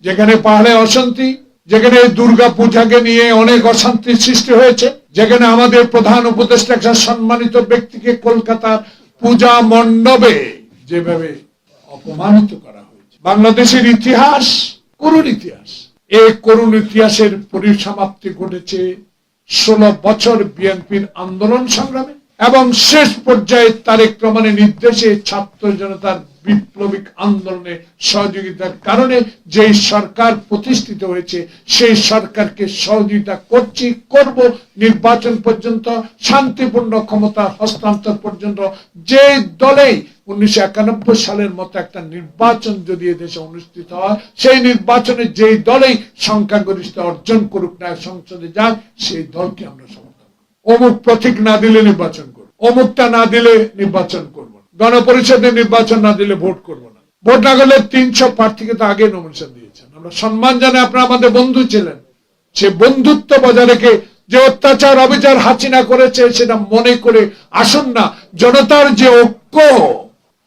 যেখানে পাহাড়ে অশান্তি, যেখানে দুর্গা পূজাকে নিয়ে অনেক অশান্তির সৃষ্টি হয়েছে, যেখানে আমাদের প্রধান উপদেষ্টা একটা সম্মানিত ব্যক্তিকে কলকাতার পূজা মণ্ডপে যেভাবে অপমানিত করা হয়েছে। বাংলাদেশের ইতিহাস করুণ ইতিহাস। এই করুণ ইতিহাসের পরিসমাপ্তি ঘটেছে 16 বছর বিএনপির আন্দোলন সংগ্রামে এবং শেষ পর্যায়ে তারেক রহমানের নির্দেশে ছাত্র জনতার বিপ্লবিক আন্দোলনে সহযোগিতার কারণে যে সরকার প্রতিষ্ঠিত হয়েছে সেই সরকারকে সহযোগিতা করব নির্বাচন পর্যন্ত, শান্তিপূর্ণ ক্ষমতা হস্তান্তর পর্যন্ত। যে দলেই 1991 সালের মতো একটা নির্বাচন যদি এদেশে অনুষ্ঠিত হয়, সেই নির্বাচনে যেই দলেই সংখ্যাগরিষ্ঠতা অর্জন করুক না, সংসদে যাক, সেই দলকে আমরা সমর্থন করব। অমুক প্রতীক না দিলে নির্বাচন করব, অমুকটা না দিলে নির্বাচন করব না, গণপরিষদের নির্বাচন না দিলে ভোট করব না। ভোট না করলে 300 প্রার্থীকে তো আগে নমিনেশন দিয়েছেন। আমরা সম্মান জানাই, আপনারা আমাদের বন্ধু ছিলেন। সে বন্ধুত্ব বজায় রেখে যে অত্যাচার অবিচার হাসিনা করেছে সেটা মনে করে আসুন না। জনতার যে ঐক্য,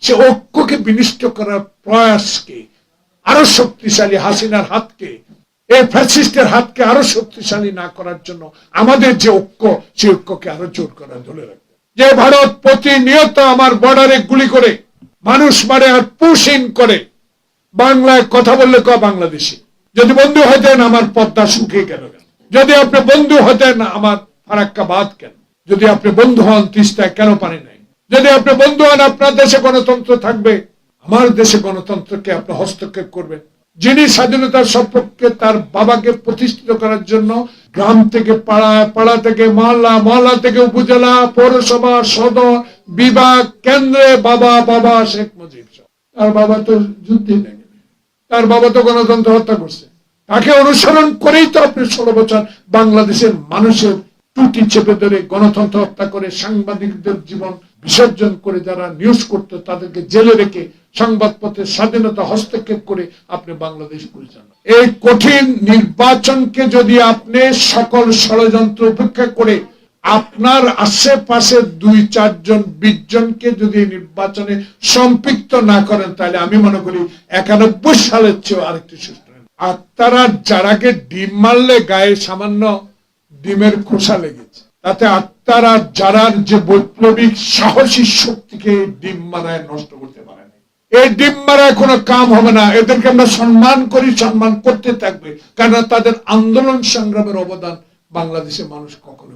সে ঐক্যকে বিনষ্ট করার প্রয়াসকে আরো শক্তিশালী, হাসিনার হাতকে, এই ফ্যাসিস্টের হাতকে আরো শক্তিশালী না করার জন্য আমাদের যে ঐক্য, সেই ঐক্যকে আরো জোর করা ধরে রাখবে। যে ভারত প্রতিনিয়ত আমার বর্ডারে গুলি করে মানুষ মারে আর পুশিন করে, বাংলায় কথা বললে বাংলাদেশি। যদি বন্ধু হতেন আমার পদ্মা শুকিয়ে গেল কেন? যদি আপনি বন্ধু হতেন আমার ফারাক্কা বাদ কেন? যদি আপনি বন্ধু হন তিস্তায় কেন পানি নাই? যদি আপনি বন্ধু হন আপনার দেশে গণতন্ত্র থাকবে, আমার দেশে গণতন্ত্রকে আপনি হস্তক্ষেপ করবেন। যিনি স্বাধীনতার সপক্ষে তার বাবাকে প্রতিষ্ঠিত করার জন্য গ্রাম থেকে পাড়া, পাড়া থেকে মহল্লা, মহল্লা থেকে উপজেলা, পৌরসভা, সদর, বিভাগ, কেন্দ্রে বাবা শেখ মুজিব। তার বাবা তো যুদ্ধে নেই, তার বাবা তো গণতন্ত্র হত্যা করছে। তাকে অনুসরণ করেই তো আপনি 16 বছর বাংলাদেশের মানুষের টুটি চেপে ধরে গণতন্ত্র হত্যা করে, সাংবাদিকদের জীবন বিসর্জন করে, যারা নিউজ করতো তাদেরকে জেলে রেখে, সংবাদপত্রের স্বাধীনতা হস্তক্ষেপ করে আপনি বাংলাদেশ পরিচালনা। এই কঠিন নির্বাচনকে যদি আপনি সকল ষড়যন্ত্র উপেক্ষা করে আপনার আশেপাশে 2-4 জন 20 জনকে যদি নির্বাচনে সম্পৃক্ত না করেন, তাহলে আমি মনে করি 91 সালের চেয়েও আরেকটি সুষ্ঠু। আর তারা যারাকে ডিম মারলে গায়ে সামান্য ডিমের খোসা লেগেছে, তাতে আত্মারা যারার যে বৈপ্লবিক সাহসী শক্তিকে ডিম মারায় নষ্ট করতে পারে না। এই ডিম মারায় কোনো কাম হবে না। এদেরকে আমরা সম্মান করি, সম্মান করতে থাকবে, কারণ তাদের আন্দোলন সংগ্রামের অবদান বাংলাদেশের মানুষ কখনো